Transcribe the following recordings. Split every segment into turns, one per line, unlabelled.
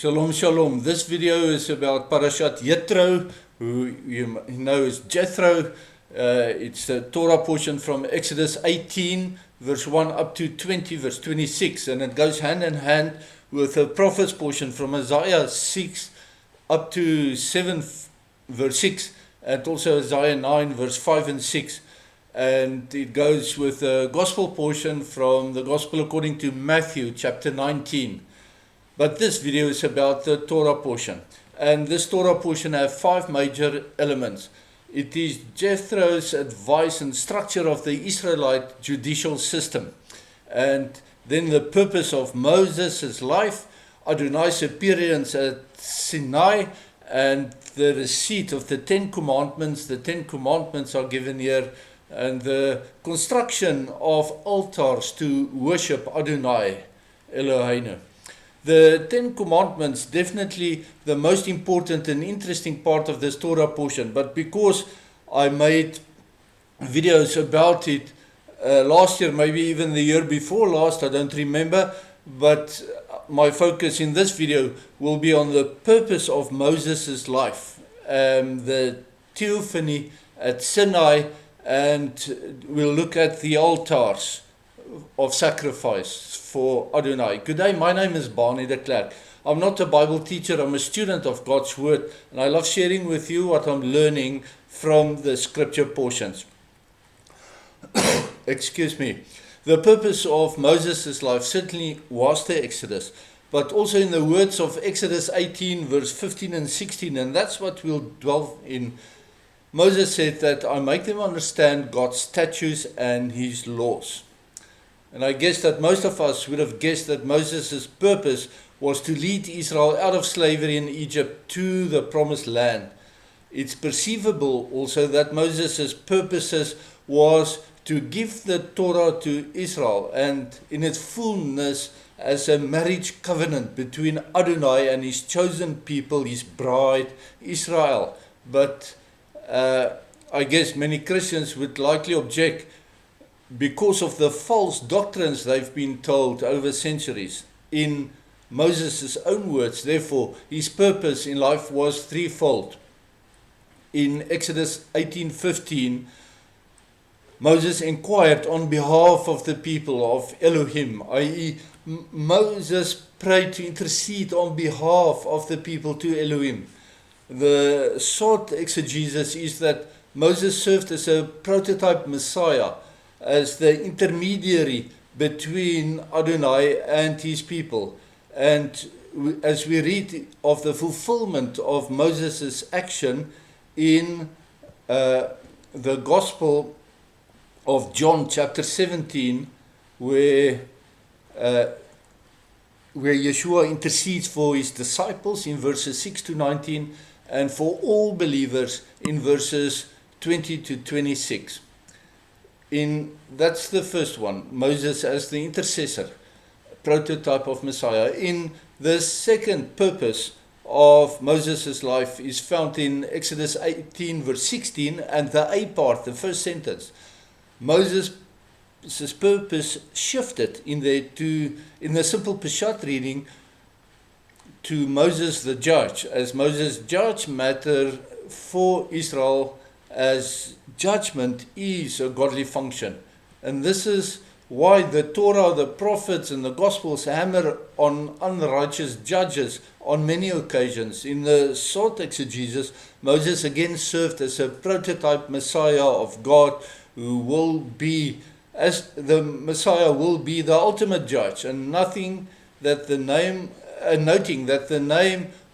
Shalom, shalom. This video is about Parashat Yitro, who you know is Jethro. It's a Torah portion from Exodus 18, verse 1 up to 20, verse 26. And it goes hand in hand with a prophet's portion from Isaiah 6 up to 7, verse 6. And also Isaiah 9, verse 5 and 6. And it goes with a gospel portion from the Gospel according to Matthew, chapter 19. But this video is about the Torah portion. And this Torah portion has 5 major elements. It is Jethro's advice and structure of the Israelite judicial system. And then the purpose of Moses' life, Adonai's appearance at Sinai, and the receipt of the 10 commandments. The 10 commandments are given here. And the construction of altars to worship Adonai, Eloheinu. The 10 commandments, definitely the most important and interesting part of this Torah portion. But because I made videos about it last year, maybe even the year before last, I don't remember. But my focus in this video will be on the purpose of Moses' life. The theophany at Sinai, and we'll look at the altars of sacrifice for Adonai. Good day, my name is Barney de Klerk. I'm not a Bible teacher, I'm a student of God's Word, and I love sharing with you what I'm learning from the scripture portions. Excuse me. The purpose of Moses' life certainly was the Exodus, but also in the words of Exodus 18, verse 15 and 16, and that's what we'll dwell in. Moses said that I make them understand God's statutes and His laws. And I guess that most of us would have guessed that Moses' purpose was to lead Israel out of slavery in Egypt to the promised land. It's perceivable also that Moses' purposes was to give the Torah to Israel and in its fullness as a marriage covenant between Adonai and His chosen people, His bride, Israel. But I guess many Christians would likely object because of the false doctrines they've been told over centuries. In Moses' own words, therefore, his purpose in life was threefold. In Exodus 18:15, Moses inquired on behalf of the people of Elohim, i.e. Moses prayed to intercede on behalf of the people to Elohim. The short exegesis is that Moses served as a prototype Messiah, as the intermediary between Adonai and his people. And as we read of the fulfillment of Moses' action in the Gospel of John chapter 17, where Yeshua intercedes for his disciples in verses 6 to 19, and for all believers in verses 20 to 26. That's the first one, Moses as the intercessor, prototype of Messiah. In the second purpose of Moses' life is found in Exodus 18 verse 16, and the A part, the first sentence. Moses' purpose shifted in the simple Peshat reading to Moses the judge, as Moses judged matter for Israel, as judgment is a godly function. And this is why the Torah, the prophets, and the Gospels hammer on unrighteous judges on many occasions. In the short exegesis, Moses again served as a prototype Messiah of God, who will be, as the Messiah will be the ultimate judge, and noting that the name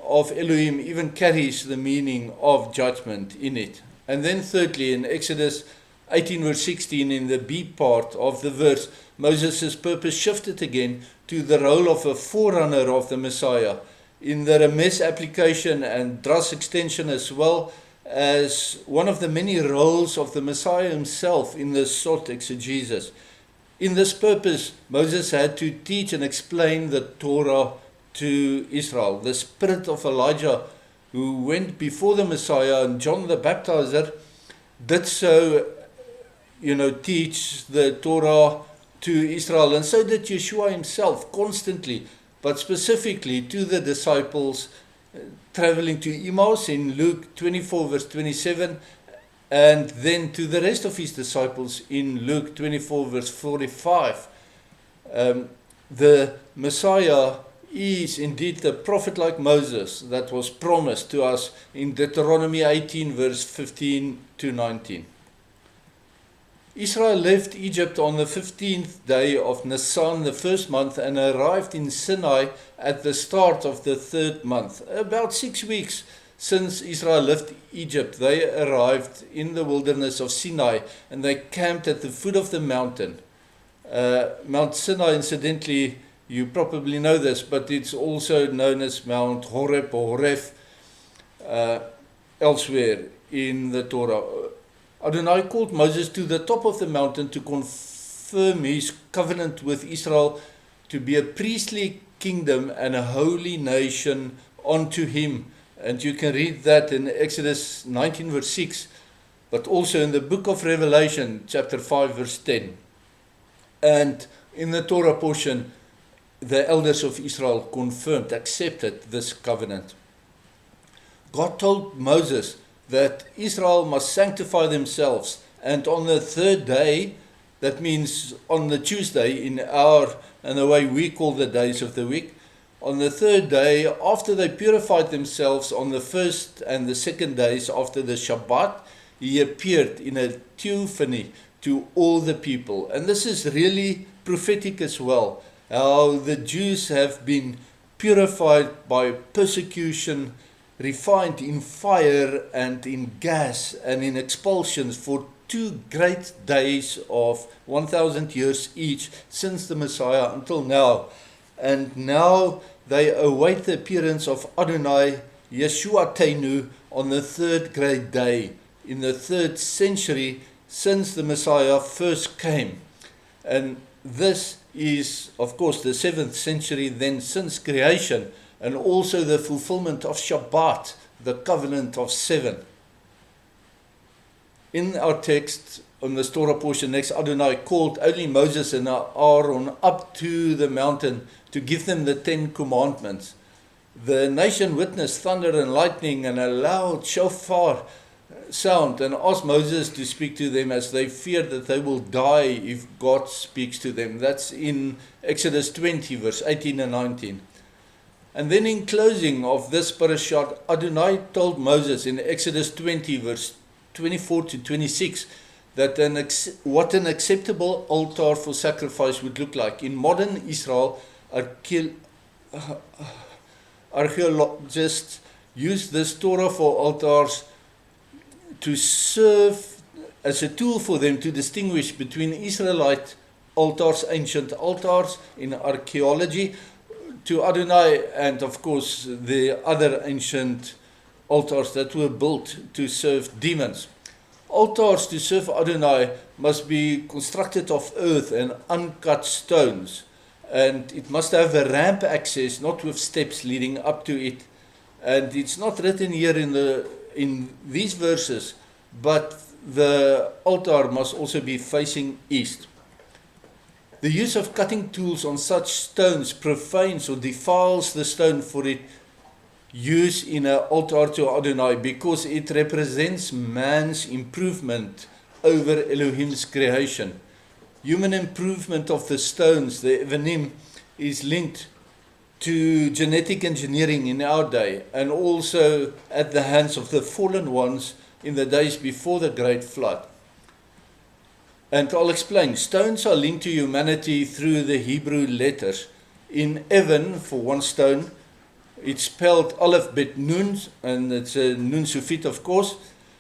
of Elohim even carries the meaning of judgment in it. And then thirdly, in Exodus 18 verse 16, in the B part of the verse, Moses' purpose shifted again to the role of a forerunner of the Messiah, in the Remes application and Dras extension, as well as one of the many roles of the Messiah himself in the short exegesis. In this purpose, Moses had to teach and explain the Torah to Israel. The spirit of Elijah, who went before the Messiah, and John the Baptizer did so, teach the Torah to Israel. And so did Yeshua himself constantly. but specifically to the disciples traveling to Emmaus in Luke 24 verse 27, and then to the rest of his disciples in Luke 24 verse 45. The Messiah is indeed the prophet like Moses that was promised to us in Deuteronomy 18 verse 15 to 19. Israel left Egypt on the 15th day of Nisan, the first month, and arrived in Sinai at the start of the third month. About 6 weeks since Israel left Egypt, they arrived in the wilderness of Sinai, and they camped at the foot of the mountain. Mount Sinai, incidentally, you probably know this, but it's also known as Mount Horeb or Horef elsewhere in the Torah. Adonai called Moses to the top of the mountain to confirm his covenant with Israel to be a priestly kingdom and a holy nation unto him. And you can read that in Exodus 19 verse 6, but also in the book of Revelation, chapter 5 verse 10. And in the Torah portion, the elders of Israel confirmed, accepted this covenant. God told Moses that Israel must sanctify themselves, and on the third day, that means on the Tuesday in and the way we call the days of the week, on the third day, after they purified themselves on the first and the second days after the Shabbat, he appeared in a theophany to all the people. And this is really prophetic as well, how the Jews have been purified by persecution, refined in fire and in gas and in expulsions for 2 great days of 1,000 years each since the Messiah until now. And now they await the appearance of Adonai Yeshua Teinu on the third great day in the 3rd century since the Messiah first came. And this is, of course, the 7th century then since creation, and also the fulfillment of Shabbat, the covenant of 7. In our text, on the Torah portion next, Adonai called only Moses and Aaron up to the mountain to give them the 10 commandments. The nation witnessed thunder and lightning and a loud shofar sound and asked Moses to speak to them, as they feared that they will die if God speaks to them. That's in Exodus 20 verse 18 and 19. And then in closing of this parashat, Adonai told Moses in Exodus 20 verse 24 to 26 that what an acceptable altar for sacrifice would look like. In modern Israel, archaeologists use this Torah for altars to serve as a tool for them to distinguish between Israelite altars, ancient altars in archaeology, to Adonai, and of course the other ancient altars that were built to serve demons. Altars to serve Adonai must be constructed of earth and uncut stones, and it must have a ramp access, not with steps leading up to it. And it's not written here in these verses, but the altar must also be facing east. The use of cutting tools on such stones profanes or defiles the stone for its use in an altar to Adonai, because it represents man's improvement over Elohim's creation. Human improvement of the stones, the Evanim, is linked to genetic engineering in our day, and also at the hands of the fallen ones in the days before the Great Flood. And I'll explain. Stones are linked to humanity through the Hebrew letters. In Evan, for one stone, it's spelled Aleph Bet Nun, and it's a Nun Sufit, of course.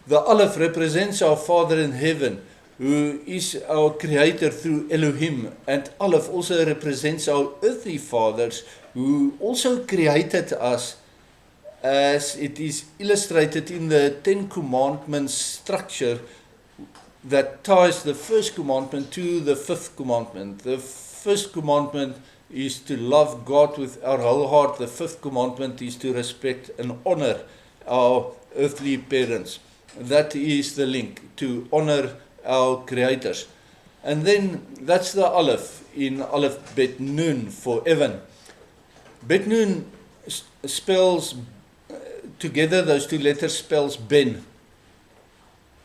The Aleph represents our Father in heaven, who is our creator through Elohim. And Aleph also represents our earthly fathers, who also created us, as it is illustrated in the 10 Commandments structure that ties the first commandment to the 5th commandment. The first commandment is to love God with our whole heart. The 5th commandment is to respect and honor our earthly parents. That is the link, to honor our creators. And then that's the Aleph in Aleph Bet Nun for Evan. Bet Nun spells together, those two letters spells Ben,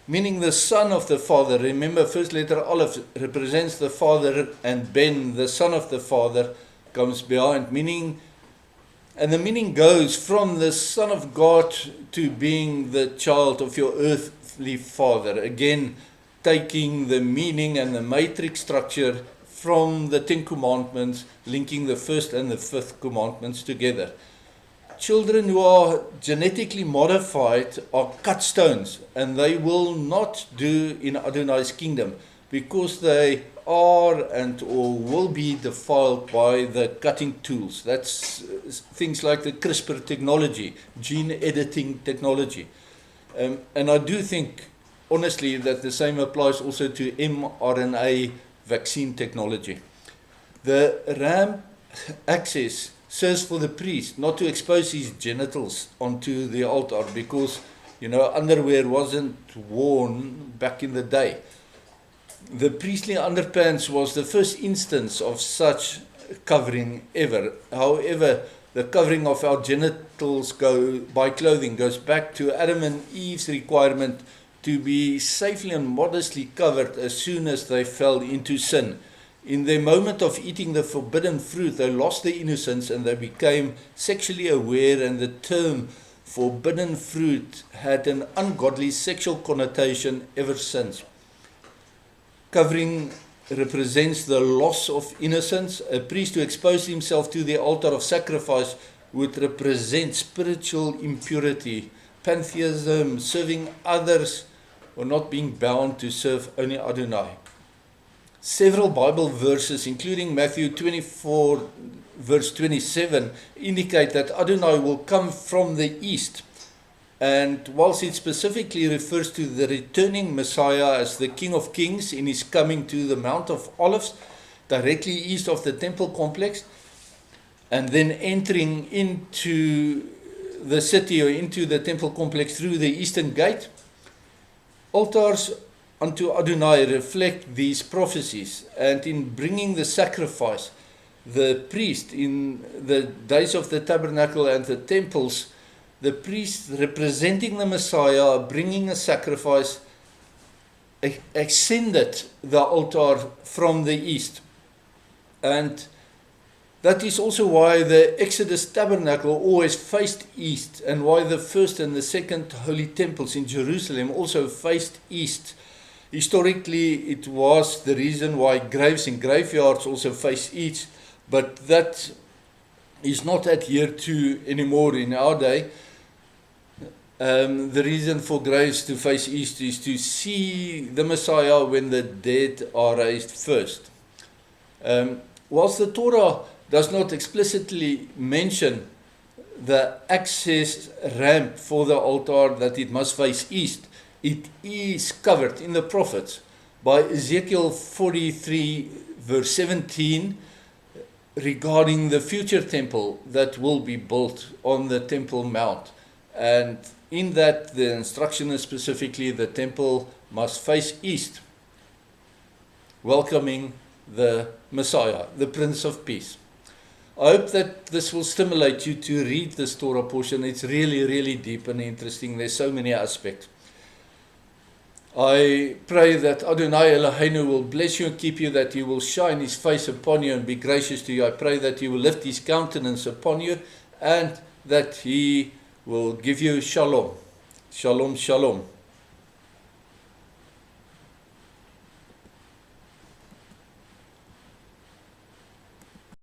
meaning the son of the father. Remember, first letter Aleph represents the father, and Ben, the son of the father, comes behind, meaning, and the meaning goes from the Son of God to being the child of your earthly father. Again, taking the meaning and the matrix structure from the Ten Commandments, linking the first and the fifth commandments together. Children who are genetically modified are cut stones, and they will not do in Adonai's kingdom, because they are and or will be defiled by the cutting tools. That's things like the CRISPR technology, gene editing technology. And I do think, honestly, that the same applies also to mRNA vaccine technology. The ram access serves for the priest not to expose his genitals onto the altar, because, underwear wasn't worn back in the day. The priestly underpants was the first instance of such covering ever. However, the covering of our genitals by clothing goes back to Adam and Eve's requirement to be safely and modestly covered as soon as they fell into sin. In their moment of eating the forbidden fruit, they lost their innocence and they became sexually aware, and the term forbidden fruit had an ungodly sexual connotation ever since. Covering represents the loss of innocence. A priest who exposed himself to the altar of sacrifice would represent spiritual impurity, pantheism, serving others, or not being bound to serve only Adonai. Several Bible verses, including Matthew 24, verse 27, indicate that Adonai will come from the east. And whilst it specifically refers to the returning Messiah as the King of Kings in his coming to the Mount of Olives, directly east of the temple complex, and then entering into the city or into the temple complex through the eastern gate, altars unto Adonai reflect these prophecies. And in bringing the sacrifice, the priest in the days of the tabernacle and the temples, the priest representing the Messiah, bringing a sacrifice, ascended the altar from the east. And that is also why the Exodus tabernacle always faced east, and why the first and the second holy temples in Jerusalem also faced east. Historically, it was the reason why graves and graveyards also face east, but that is not adhered to anymore in our day. The reason for graves to face east is to see the Messiah when the dead are raised first. Whilst the Torah does not explicitly mention the access ramp for the altar that it must face east, it is covered in the prophets by Ezekiel 43 verse 17 regarding the future temple that will be built on the Temple Mount. And in that, the instruction is specifically the temple must face east, welcoming the Messiah, the Prince of Peace. I hope that this will stimulate you to read this Torah portion. It's really, really deep and interesting. There's so many aspects. I pray that Adonai Eloheinu will bless you and keep you, that He will shine His face upon you and be gracious to you. I pray that He will lift His countenance upon you, and that He will give you shalom. Shalom, shalom.